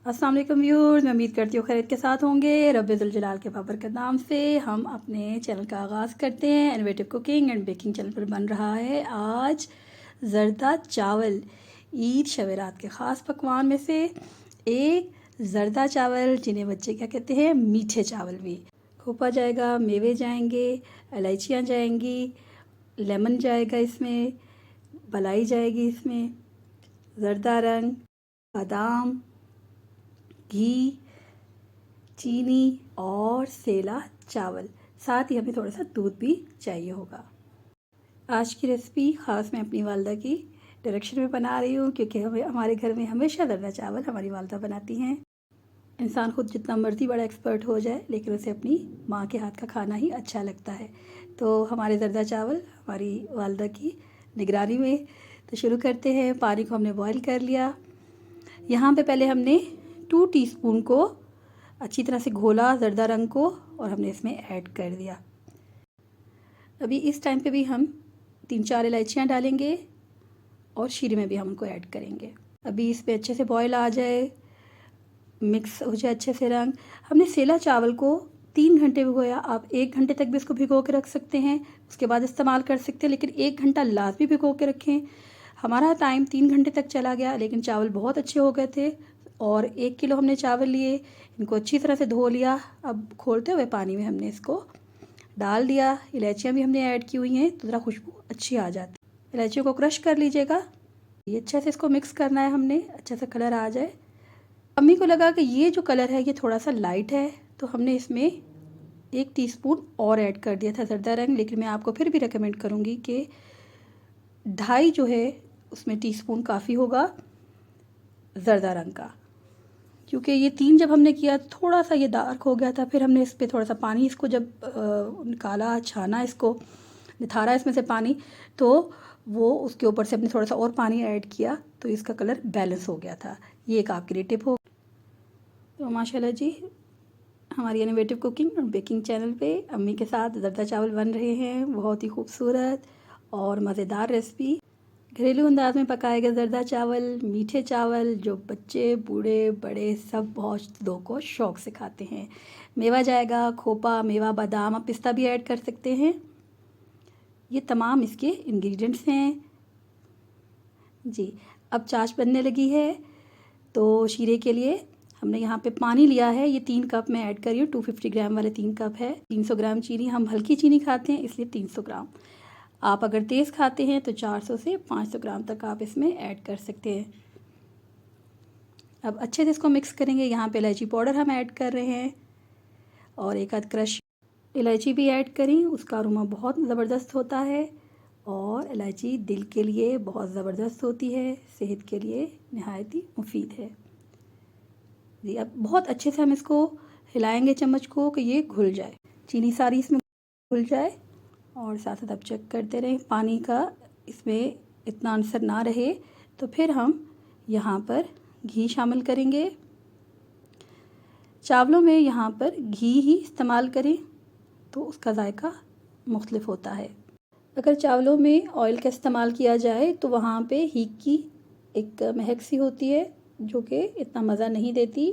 अस्सलाम वालेकुम व्यूअर्स, मैं उम्मीद करती हूँ खैरियत के साथ होंगे। रब्बिल जलाल के बाबर के नाम से हम अपने चैनल का आगाज़ करते हैं। Innovative cooking and baking channel पर बन रहा है आज ज़रदा चावल। ईद शब रात के ख़ास पकवान में से एक ज़रदा चावल, जिन्हें बच्चे क्या कहते हैं, मीठे चावल भी। खोपा जाएगा, मेवे जाएंगे, इलायचियाँ जाएंगी, लेमन जाएगा, इसमें मलाई जाएगी, इसमें ज़रदा रंग, बादाम, घी, चीनी और सेला चावल। साथ ही हमें थोड़ा सा दूध भी चाहिए होगा। आज की रेसिपी ख़ास मैं अपनी वालदा की डायरेक्शन में बना रही हूँ, क्योंकि हमारे घर में हमेशा ज़रदा चावल हमारी वालदा बनाती हैं। इंसान खुद जितना मर्ज़ी बड़ा एक्सपर्ट हो जाए, लेकिन उसे अपनी माँ के हाथ का खाना ही अच्छा लगता है। तो हमारे ज़रदा चावल हमारी वालदा की निगरानी में। तो शुरू करते हैं। पानी को हमने बॉयल कर लिया। यहाँ पे पहले हमने 2 टीस्पून को अच्छी तरह से घोला ज़रदा रंग को, और हमने इसमें ऐड कर दिया। अभी इस टाइम पे भी हम 3-4 इलायचियाँ डालेंगे और शीरे में भी हम उनको ऐड करेंगे। अभी इसमें अच्छे से बॉयल आ जाए, मिक्स हो जाए अच्छे से रंग। हमने सेला चावल को 3 घंटे भिगोया। आप 1 घंटे तक भी इसको भिगो के रख सकते हैं, उसके बाद इस्तेमाल कर सकते हैं, लेकिन 1 घंटा लाजमी भिगो के रखें। हमारा टाइम 3 घंटे तक चला गया, लेकिन चावल बहुत अच्छे हो गए थे। और 1 किलो हमने चावल लिए, इनको अच्छी तरह से धो लिया। अब खोलते हुए पानी में हमने इसको डाल दिया। इलायचियाँ भी हमने ऐड की हुई हैं, तो ज़रा खुशबू अच्छी आ जाती है। इलायचियों को क्रश कर लीजिएगा। ये अच्छे से इसको मिक्स करना है हमने, अच्छा सा कलर आ जाए। अम्मी को लगा कि ये जो कलर है ये थोड़ा सा लाइट है, तो हमने इसमें 1 टीस्पून और ऐड कर दिया था ज़रदा रंग। लेकिन मैं आपको फिर भी रिकमेंड करूँगी कि 2.5 जो है उसमें टीस्पून काफ़ी होगा ज़रदा रंग का, क्योंकि ये 3 जब हमने किया थोड़ा सा ये डार्क हो गया था। फिर हमने इस पर थोड़ा सा पानी, इसको जब निकाला, छाना, इसको निथारा इसमें से पानी, तो वो उसके ऊपर से हमने थोड़ा सा और पानी ऐड किया, तो इसका कलर बैलेंस हो गया था। ये एक आपकी लिए टिप हो। तो माशाल्लाह जी, हमारी इनोवेटिव कुकिंग और बेकिंग चैनल पे अम्मी के साथ ज़रदा चावल बन रहे हैं। बहुत ही खूबसूरत और मज़ेदार रेसिपी। घरेलू अंदाज में पकाए गए ज़रदा चावल, मीठे चावल, जो बच्चे बूढ़े बड़े सब बहुत लोगों को शौक़ से खाते हैं। मेवा जाएगा, खोपा, मेवा, बादाम, आप पिस्ता भी ऐड कर सकते हैं। ये तमाम इसके इंग्रेडिएंट्स हैं जी। अब चाश बनने लगी है, तो शीरे के लिए हमने यहाँ पे पानी लिया है। ये 3 कप मैं ऐड कर रही हूँ। 250 ग्राम वाले 3 कप है। 300 ग्राम चीनी, हम हल्की चीनी खाते हैं इसलिए 300 ग्राम। आप अगर तेज़ खाते हैं तो 400 से 500 ग्राम तक आप इसमें ऐड कर सकते हैं। अब अच्छे से इसको मिक्स करेंगे। यहाँ पे इलायची पाउडर हम ऐड कर रहे हैं, और एक आध क्रश इलायची भी ऐड करें, उसका अरोमा बहुत ज़बरदस्त होता है। और इलायची दिल के लिए बहुत ज़बरदस्त होती है, सेहत के लिए नहायत ही मुफीद है जी। अब बहुत अच्छे से हम इसको हिलाएंगे चम्मच को कि ये घुल जाए, चीनी सारी इसमें घुल जाए। और साथ साथ आप चेक करते रहें पानी का इसमें इतना अंसर ना रहे। तो फिर हम यहाँ पर घी शामिल करेंगे। चावलों में यहाँ पर घी ही इस्तेमाल करें, तो उसका जायका मुख्तलिफ होता है। अगर चावलों में ऑयल का इस्तेमाल किया जाए तो वहाँ पे हींग की एक महक सी होती है, जो कि इतना मज़ा नहीं देती।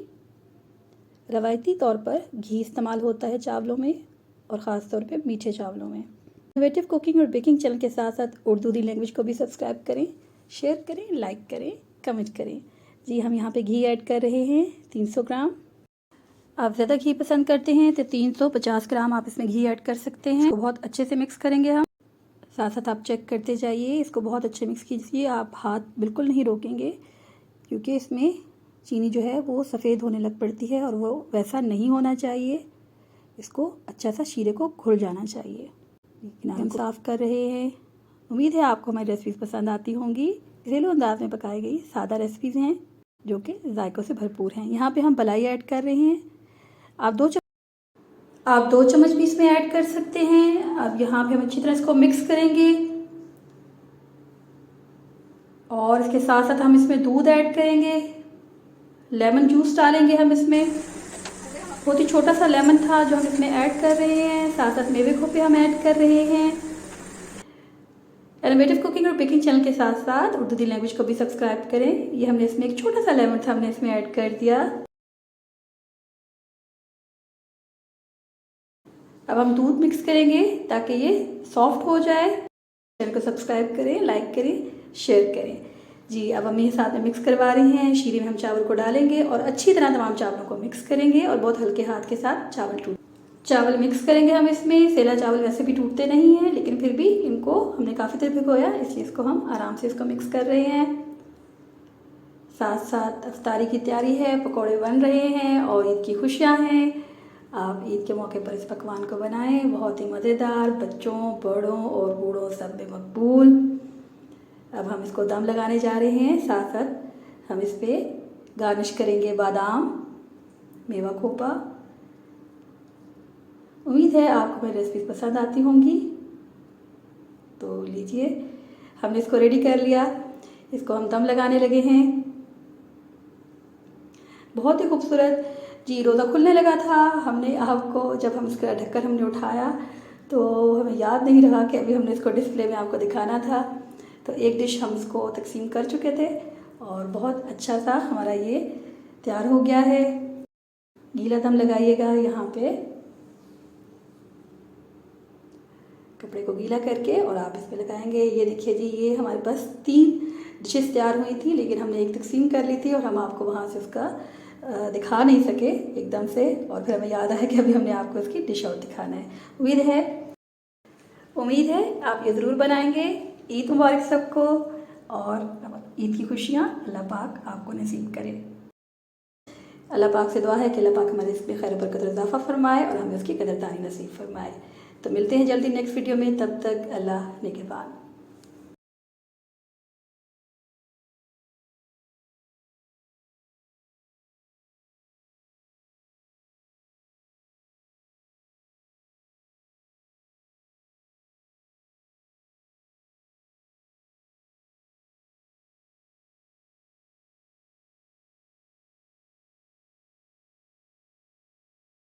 रवायती तौर पर घी इस्तेमाल होता है चावलों में, और ख़ास तौर पे मीठे चावलों में। इनोवेटिव कुकिंग और बेकिंग चैनल के साथ साथ उर्दू दी लैंग्वेज को भी सब्सक्राइब करें, शेयर करें, लाइक करें, कमेंट करें जी। हम यहाँ पे घी ऐड कर रहे हैं 300 ग्राम। आप ज़्यादा घी पसंद करते हैं तो 350 ग्राम आप इसमें घी ऐड कर सकते हैं। इसको बहुत अच्छे से मिक्स करेंगे हम। साथ साथ आप चेक करते जाइए, इसको बहुत अच्छे मिक्स कीजिए। आप हाथ बिल्कुल नहीं रोकेंगे, क्योंकि इसमें चीनी जो है वो सफ़ेद होने लग पड़ती है, और वो वैसा नहीं होना चाहिए। इसको अच्छा सा शीरे को घुल जाना चाहिए। हम साफ़ कर रहे हैं। उम्मीद है आपको हमारी रेसिपीज़ पसंद आती होंगी। घरेलू अंदाज में पकाई गई सादा रेसिपीज़ हैं, जो कि जायकों से भरपूर हैं। यहाँ पे हम मलाई ऐड कर रहे हैं। आप 2 चम्मच भी इसमें ऐड कर सकते हैं। अब यहाँ पे हम अच्छी तरह इसको मिक्स करेंगे, और इसके साथ साथ हम इसमें दूध ऐड करेंगे। लेमन जूस डालेंगे हम इसमें। बहुत ही छोटा सा लेमन था जो हम इसमें ऐड कर रहे हैं। साथ साथ मेवे खोपे हम ऐड कर रहे हैं। इनोवेटिव कुकिंग और बेकिंग चैनल के साथ साथ उर्दू दी लैंग्वेज को भी सब्सक्राइब करें। ये हमने इसमें एक छोटा सा लेमन था, हमने इसमें ऐड कर दिया। अब हम दूध मिक्स करेंगे ताकि ये सॉफ्ट हो जाए। चैनल को सब्सक्राइब करें, लाइक करें, शेयर करें। जी, अब हम ये साथ में मिक्स करवा रहे हैं। शीरे में हम चावल को डालेंगे और अच्छी तरह तमाम चावलों को मिक्स करेंगे और बहुत हल्के हाथ के साथ चावल मिक्स करेंगे हम इसमें। सेला चावल वैसे भी टूटते नहीं हैं, लेकिन फिर भी इनको हमने काफ़ी देर भिगोया, इसलिए इसको हम आराम से इसको मिक्स कर रहे हैं। साथ साथ अफ्तारी की तैयारी है, पकौड़े बन रहे हैं और ईद की खुशियाँ हैं। आप ईद के मौके पर इस पकवान को बनाएं, बहुत ही मज़ेदार, बच्चों, बड़ों और बूढ़ों सब में मकबूल। अब हम इसको दम लगाने जा रहे हैं। साथ साथ हम इस पर गार्निश करेंगे बादाम, मेवा खोपा। उम्मीद है आपको मेरी रेसिपी पसंद आती होंगी। तो लीजिए, हमने इसको रेडी कर लिया। इसको हम दम लगाने लगे हैं। बहुत ही खूबसूरत। जी, रोज़ा खुलने लगा था। हमने आपको जब हम इसका ढक्कन हमने उठाया तो हमें याद नहीं रहा कि अभी हमने इसको डिस्प्ले में आपको दिखाना था। तो एक डिश हम इसको तकसीम कर चुके थे और बहुत अच्छा सा हमारा ये तैयार हो गया है। गीला दम लगाइएगा यहाँ पे, कपड़े को गीला करके और आप इस पर लगाएंगे। ये देखिए जी, ये हमारे पास 3 डिशेस तैयार हुई थी, लेकिन हमने एक तकसीम कर ली थी और हम आपको वहाँ से उसका दिखा नहीं सके एकदम से, और फिर हमें याद आया कि अभी हमने आपको इसकी डिश और दिखाना है। उम्मीद है आप ये ज़रूर बनाएंगे। ईद मुबारक सबको और ईद की खुशियाँ अल्लाह पाक आपको नसीब करे। अल्लाह पाक से दुआ है कि अल्लाह पाक हमारे इसमें खैर बरकत और इजाफ़ा फरमाए और हमें उसकी कदरदानी नसीब फरमाए। तो मिलते हैं जल्दी नेक्स्ट वीडियो में, तब तक अल्लाह निगहबान।